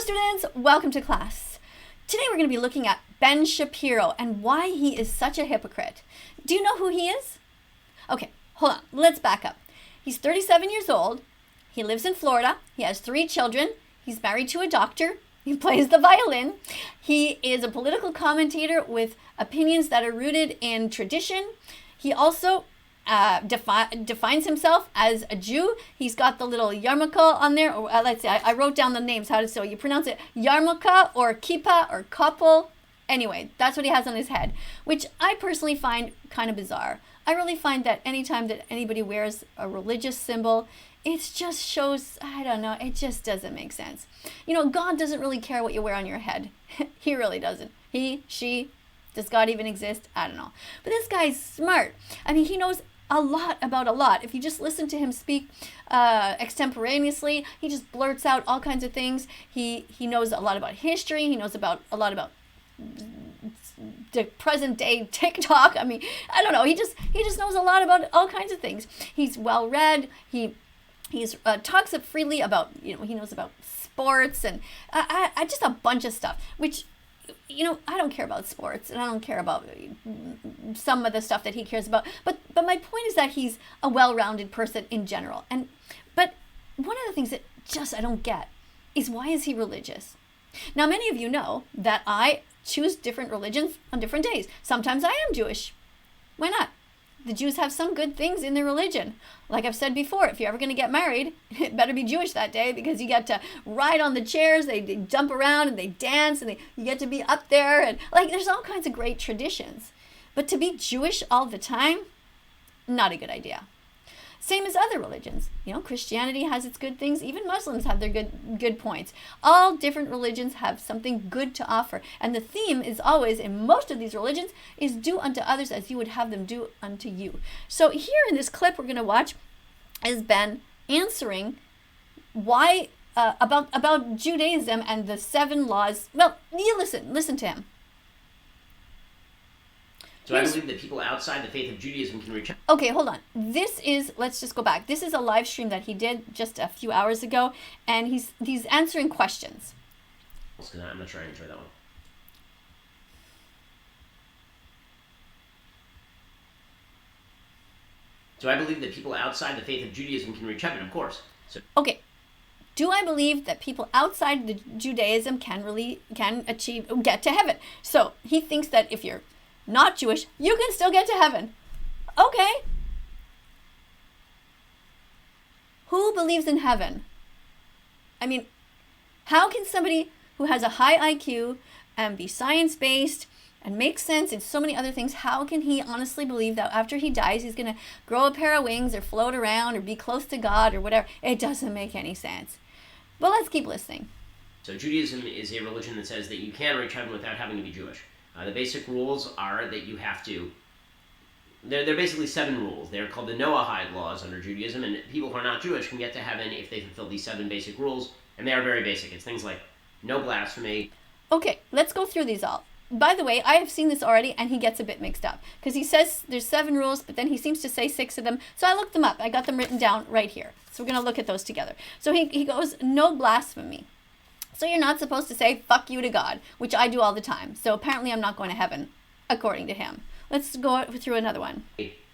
students, welcome to class. Today we're going to be looking at Ben Shapiro and why he is such a hypocrite. Do you know who he is? Okay, hold on, let's back up. He's 37 years old, he lives in Florida, he has 3 children, he's married to a doctor, he plays the violin, he is a political commentator with opinions that are rooted in tradition. He also defines himself as a Jew. He's got the little yarmulke on there. Or, let's see, I wrote down the names. So you pronounce it yarmulke or kippah or koppel. Anyway, that's what he has on his head, which I personally find kind of bizarre. I really find that anytime that anybody wears a religious symbol, it just shows, I don't know, it just doesn't make sense. You know, God doesn't really care what you wear on your head. He really doesn't. He, she, does God even exist? I don't know. But this guy's smart. I mean, he knows a lot about a lot. If you just listen to him speak extemporaneously, he just blurts out all kinds of things. He knows a lot about history. He knows a lot about the present day TikTok. I mean, I don't know. He just knows a lot about all kinds of things. He's well read. He talks up freely about, he knows about sports and I just a bunch of stuff, which, I don't care about sports and I don't care about some of the stuff that he cares about. But my point is that he's a well-rounded person in general. But one of the things that just I don't get is, why is he religious? Now, many of you know that I choose different religions on different days. Sometimes I am Jewish. Why not? The Jews have some good things in their religion. Like I've said before, if you're ever going to get married, it better be Jewish that day, because you get to ride on the chairs, they jump around and they dance, and you get to be up there. And there's all kinds of great traditions. But to be Jewish all the time, not a good idea. Same as other religions. Christianity has its good things. Even Muslims have their good points. All different religions have something good to offer. And the theme is always, in most of these religions, is do unto others as you would have them do unto you. So here in this clip we're going to watch is Ben answering why about Judaism and the 7 laws. Well, you listen to him. So I believe that people outside the faith of Judaism can reach out. Okay, hold on. Let's just go back. This is a live stream that he did just a few hours ago, and he's answering questions. I'm not sure I enjoyed that one. So I believe that people outside the faith of Judaism can reach heaven, of course. Okay. Do I believe that people outside the Judaism can get to heaven? So he thinks that if you're not Jewish, you can still get to heaven. Okay. Who believes in heaven? I mean, how can somebody who has a high IQ and be science-based and make sense in so many other things, how can he honestly believe that after he dies, he's going to grow a pair of wings or float around or be close to God or whatever? It doesn't make any sense. But let's keep listening. So Judaism is a religion that says that you can reach heaven without having to be Jewish. The basic rules are that you have to, they're basically 7 rules. They're called the Noahide laws under Judaism, and people who are not Jewish can get to heaven if they fulfill these 7 basic rules, and they are very basic. It's things like no blasphemy. Okay, let's go through these all. By the way, I have seen this already, and he gets a bit mixed up, because he says there's 7 rules, but then he seems to say 6 of them, so I looked them up. I got them written down right here. So we're going to look at those together. So he goes, no blasphemy. So you're not supposed to say, fuck you to God, which I do all the time. So apparently I'm not going to heaven, according to him. Let's go through another one.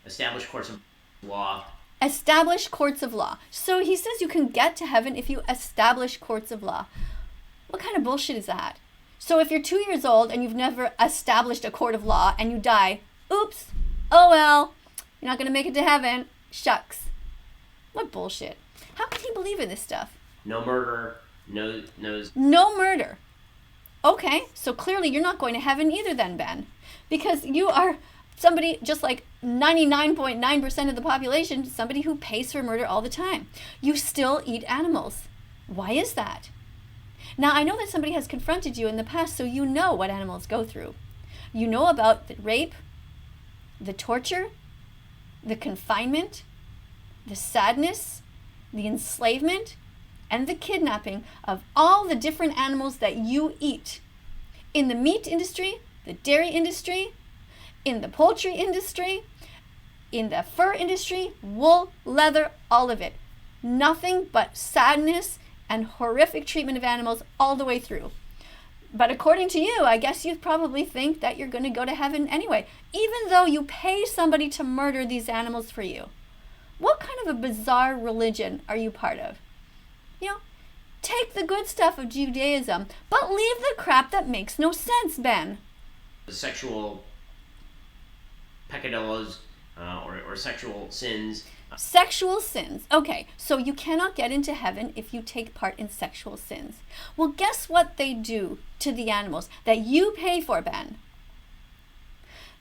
Establish courts of law. Establish courts of law. So he says you can get to heaven if you establish courts of law. What kind of bullshit is that? So if you're 2 years old and you've never established a court of law and you die, oops, oh well, you're not going to make it to heaven. Shucks. What bullshit. How can he believe in this stuff? No murder. No murder. Okay, so clearly you're not going to heaven either then, Ben. Because you are somebody, just like 99.9% of the population, somebody who pays for murder all the time. You still eat animals. Why is that? Now, I know that somebody has confronted you in the past, so you know what animals go through. You know about the rape, the torture, the confinement, the sadness, the enslavement, and the kidnapping of all the different animals that you eat. In the meat industry, the dairy industry, in the poultry industry, in the fur industry, wool, leather, all of it. Nothing but sadness and horrific treatment of animals all the way through. But according to you, I guess you probably think that you're going to go to heaven anyway, even though you pay somebody to murder these animals for you. What kind of a bizarre religion are you part of? Take the good stuff of Judaism, but leave the crap that makes no sense, Ben. Sexual peccadillos or sexual sins. Sexual sins. Okay, so you cannot get into heaven if you take part in sexual sins. Well, guess what they do to the animals that you pay for, Ben?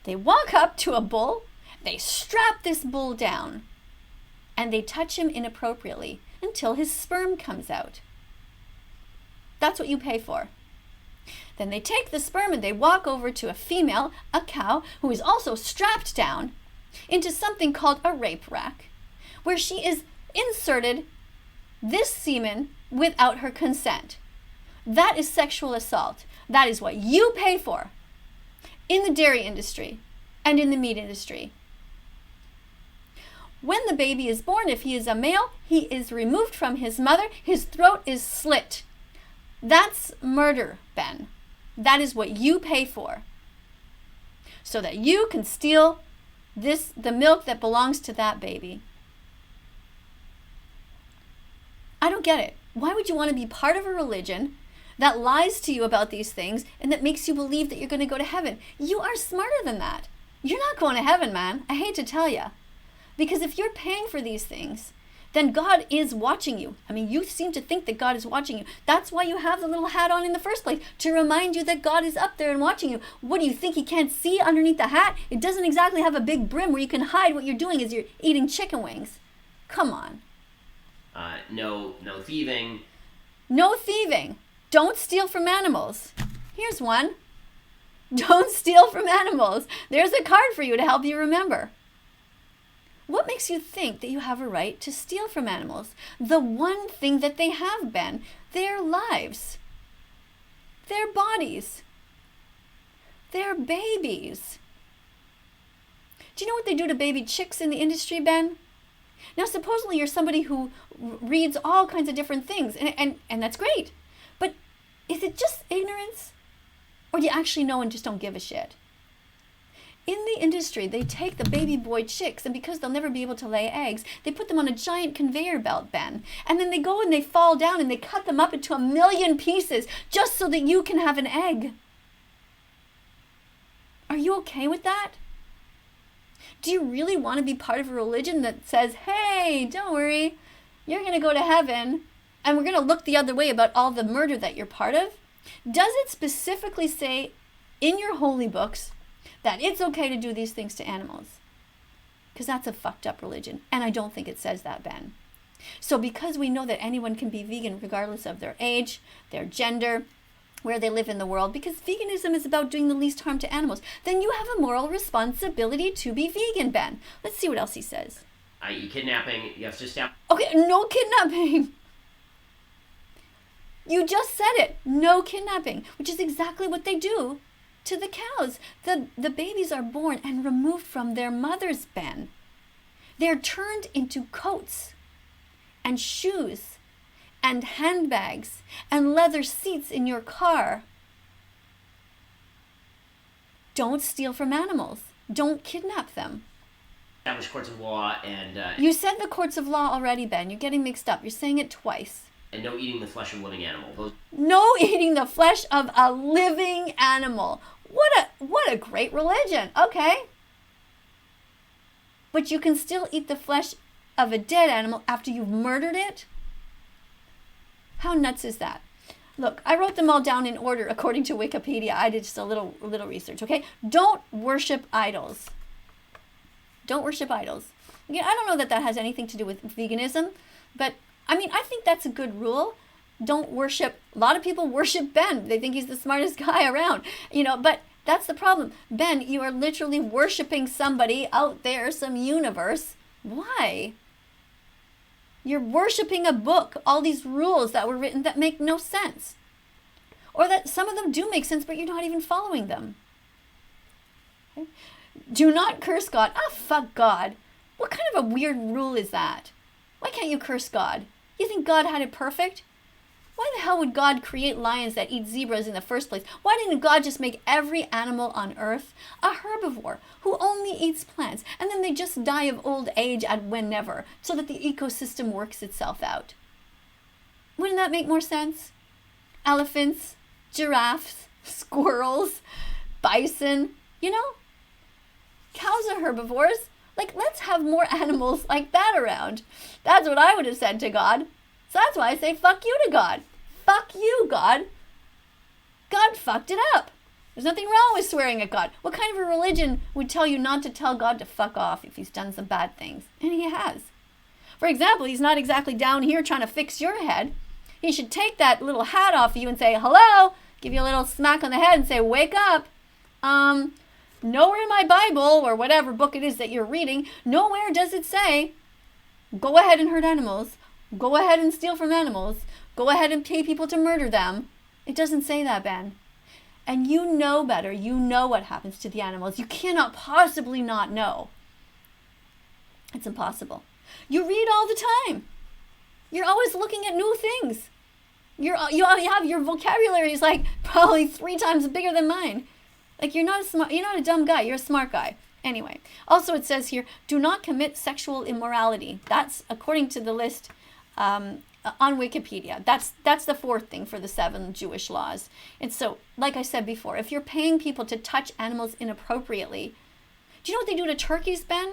They walk up to a bull, they strap this bull down, and they touch him inappropriately until his sperm comes out. That's what you pay for. Then they take the sperm and they walk over to a female, a cow, who is also strapped down into something called a rape rack, where she is inserted this semen without her consent. That is sexual assault. That is what you pay for in the dairy industry and in the meat industry. When the baby is born, if he is a male, he is removed from his mother, his throat is slit. That's murder, Ben. That is what you pay for, so that you can steal the milk that belongs to that baby. I don't get it. Why would you want to be part of a religion that lies to you about these things and that makes you believe that you're going to go to heaven? You are smarter than that. You're not going to heaven, man. I hate to tell you. Because if you're paying for these things, then God is watching you. I mean, you seem to think that God is watching you. That's why you have the little hat on in the first place, to remind you that God is up there and watching you. What do you think he can't see underneath the hat? It doesn't exactly have a big brim where you can hide what you're doing as you're eating chicken wings. Come on. No thieving. No thieving. Don't steal from animals. Here's one. Don't steal from animals. There's a card for you to help you remember. What makes you think that you have a right to steal from animals? The one thing that they have, Ben, their lives, their bodies, their babies. Do you know what they do to baby chicks in the industry, Ben? Now, supposedly you're somebody who reads all kinds of different things, and that's great. But is it just ignorance? Or do you actually know and just don't give a shit? In the industry, they take the baby boy chicks, and because they'll never be able to lay eggs, they put them on a giant conveyor belt, Ben. And then they go and they fall down and they cut them up into 1,000,000 pieces just so that you can have an egg. Are you okay with that? Do you really want to be part of a religion that says, hey, don't worry, you're going to go to heaven, and we're going to look the other way about all the murder that you're part of? Does it specifically say in your holy books that it's okay to do these things to animals? Because that's a fucked up religion, and I don't think it says that, Ben. So because we know that anyone can be vegan regardless of their age, their gender, where they live in the world, because veganism is about doing the least harm to animals, then you have a moral responsibility to be vegan, Ben. Let's see what else he says. Kidnapping, you have to stop. Okay, no kidnapping. You just said it. No kidnapping, which is exactly what they do to the cows. The babies are born and removed from their mothers, Ben. They're turned into coats and shoes and handbags and leather seats in your car. Don't steal from animals. Don't kidnap them. Establish courts of law and... You said the courts of law already, Ben. You're getting mixed up. You're saying it twice. And no eating the flesh of a living animal. No eating the flesh of a living animal. What a great religion. Okay. But you can still eat the flesh of a dead animal after you've murdered it? How nuts is that? Look, I wrote them all down in order according to Wikipedia. I did just a little research, okay? Don't worship idols. Don't worship idols. Again, I don't know that has anything to do with veganism, but I mean, I think that's a good rule. Don't worship. A lot of people worship Ben. They think he's the smartest guy around, but that's the problem. Ben, you are literally worshiping somebody out there, some universe. Why? You're worshiping a book, all these rules that were written that make no sense. Or that some of them do make sense, but you're not even following them. Okay? Do not curse God. Fuck God. What kind of a weird rule is that? Why can't you curse God? You think God had it perfect? Why the hell would God create lions that eat zebras in the first place? Why didn't God just make every animal on earth a herbivore who only eats plants, and then they just die of old age at whenever, so that the ecosystem works itself out? Wouldn't that make more sense? Elephants, giraffes, squirrels, bison, cows are herbivores. Like, let's have more animals like that around. That's what I would have said to God. So that's why I say fuck you to God. Fuck you, God. God fucked it up. There's nothing wrong with swearing at God. What kind of a religion would tell you not to tell God to fuck off if he's done some bad things? And he has. For example, he's not exactly down here trying to fix your head. He should take that little hat off of you and say, hello, give you a little smack on the head and say, wake up. Nowhere in my Bible or whatever book it is that you're reading, nowhere does it say, go ahead and hurt animals. Go ahead and steal from animals. Go ahead and pay people to murder them. It doesn't say that, Ben. And you know better. You know what happens to the animals. You cannot possibly not know. It's impossible. You read all the time. You're always looking at new things. You have your vocabulary is like probably 3 times bigger than mine. Like, you're not a dumb guy. You're a smart guy. Anyway, also it says here, do not commit sexual immorality. That's according to the list on Wikipedia. That's the 4th thing for the 7 Jewish laws. And so, like I said before, if you're paying people to touch animals inappropriately, do you know what they do to turkeys, Ben?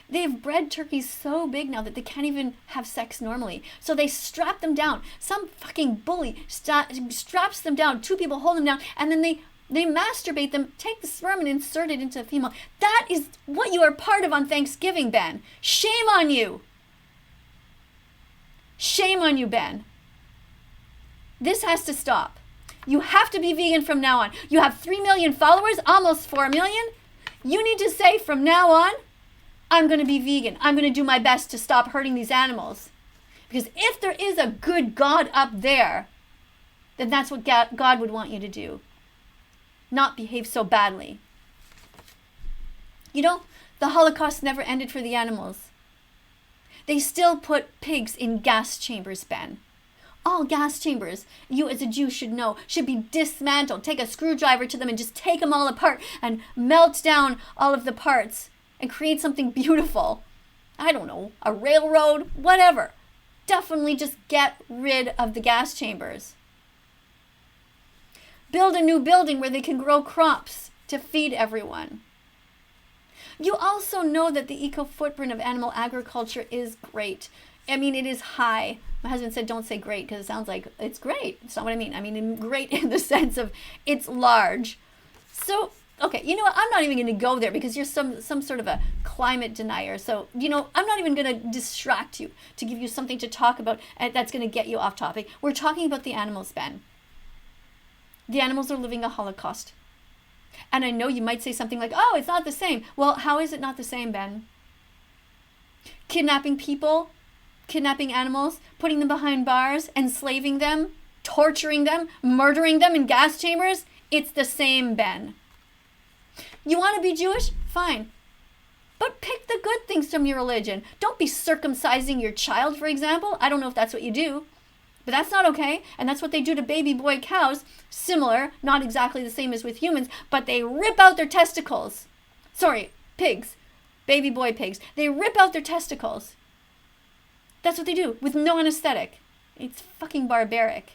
They've bred turkeys so big now that they can't even have sex normally. So they strap them down. Some fucking bully straps them down. 2 people hold them down, and then they masturbate them, take the sperm and insert it into a female. That is what you are part of on Thanksgiving, Ben. Shame on you. Shame on you, Ben. This has to stop. You have to be vegan from now on. You have 3 million followers, almost 4 million. You need to say from now on, I'm going to be vegan. I'm going to do my best to stop hurting these animals. Because if there is a good God up there, then that's what God would want you to do. Not behave so badly. The Holocaust never ended for the animals. They still put pigs in gas chambers, Ben. All gas chambers, you as a Jew should know, should be dismantled. Take a screwdriver to them and just take them all apart and melt down all of the parts and create something beautiful. I don't know, a railroad, whatever. Definitely just get rid of the gas chambers. Build a new building where they can grow crops to feed everyone. You also know that the eco footprint of animal agriculture is great. I mean, it is high. My husband said, don't say great, because it sounds like it's great. It's not what I mean. I mean, great in the sense of it's large. So, okay, you know what? I'm not even going to go there because you're some sort of a climate denier. So, I'm not even going to distract you to give you something to talk about that's going to get you off topic. We're talking about the animals, Ben. The animals are living a Holocaust. And I know you might say something like, oh, it's not the same. Well, how is it not the same, Ben? Kidnapping people, kidnapping animals, putting them behind bars, enslaving them, torturing them, murdering them in gas chambers. It's the same, Ben. You want to be Jewish? Fine. But pick the good things from your religion. Don't be circumcising your child, for example. I don't know if that's what you do. But that's not okay, and that's what they do to baby boy cows. Similar, not exactly the same as with humans, but they rip out their testicles. Sorry, pigs. Baby boy pigs. They rip out their testicles. That's what they do, with no anesthetic. It's fucking barbaric.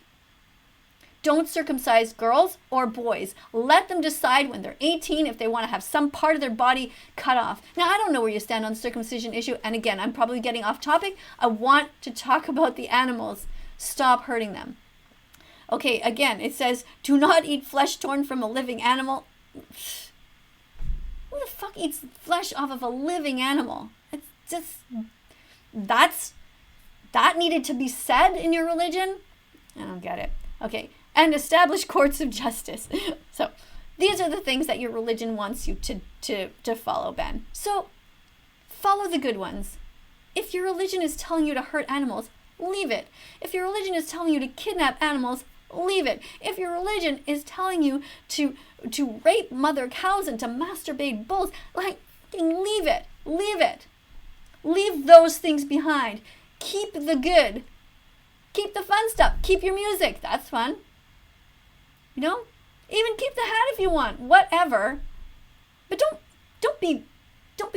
Don't circumcise girls or boys. Let them decide when they're 18 if they want to have some part of their body cut off. Now, I don't know where you stand on the circumcision issue, and again, I'm probably getting off topic. I want to talk about the animals. Stop hurting them. Okay, again, it says, do not eat flesh torn from a living animal. Who the fuck eats flesh off of a living animal? It's just, that needed to be said in your religion? I don't get it. Okay, and establish courts of justice. So, these are the things that your religion wants you to follow, Ben. So, follow the good ones. If your religion is telling you to hurt animals, leave it. If your religion is telling you to kidnap animals, leave it. If your religion is telling you to rape mother cows and to masturbate bulls, leave it. Leave it. Leave those things behind. Keep the good. Keep the fun stuff. Keep your music. That's fun. You know? Even keep the hat if you want. Whatever. But don't be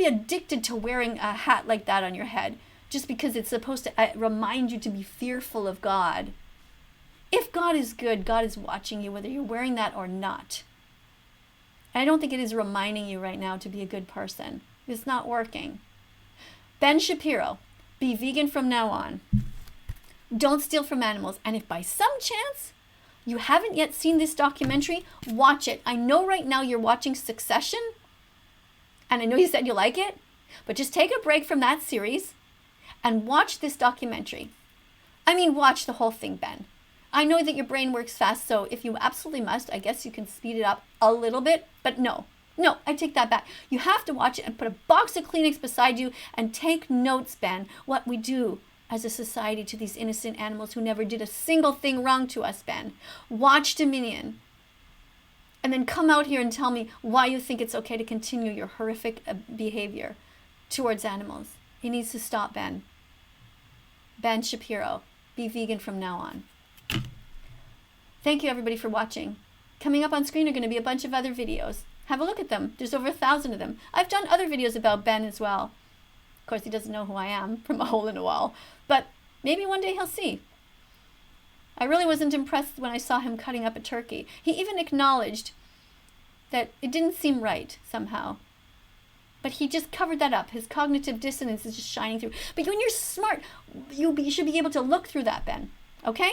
addicted to wearing a hat like that on your head just because it's supposed to remind you to be fearful of God. If God is good, God is watching you whether you're wearing that or not. And I don't think it is reminding you right now to be a good person. It's not working. Ben Shapiro, be vegan from now on. Don't steal from animals. And if by some chance you haven't yet seen this documentary, watch it. I know right now you're watching Succession, and I know you said you like it, but just take a break from that series and watch this documentary. I mean, watch the whole thing, Ben. I know that your brain works fast, so if you absolutely must, I guess you can speed it up a little bit, but no, I take that back. You have to watch it and put a box of Kleenex beside you and take notes, Ben, what we do as a society to these innocent animals who never did a single thing wrong to us, Ben. Watch Dominion. And then come out here and tell me why you think it's okay to continue your horrific behavior towards animals. It needs to stop, Ben. Ben Shapiro, be vegan from now on. Thank you, everybody, for watching. Coming up on screen are going to be a bunch of other videos. Have a look at them. There's over 1,000 of them. I've done other videos about Ben as well. Of course, he doesn't know who I am from a hole in a wall, but maybe one day he'll see. I really wasn't impressed when I saw him cutting up a turkey. He even acknowledged that it didn't seem right somehow. But he just covered that up. His cognitive dissonance is just shining through. But when you're smart, you should be able to look through that, Ben. Okay?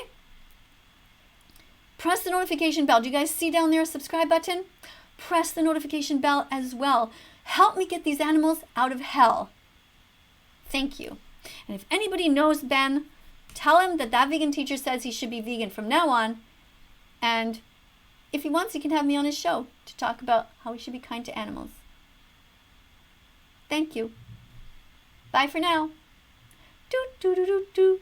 Press the notification bell. Do you guys see down there a subscribe button? Press the notification bell as well. Help me get these animals out of hell. Thank you. And if anybody knows Ben, tell him that vegan teacher says he should be vegan from now on. And if he wants, he can have me on his show to talk about how we should be kind to animals. Thank you. Bye for now. Do do do do do.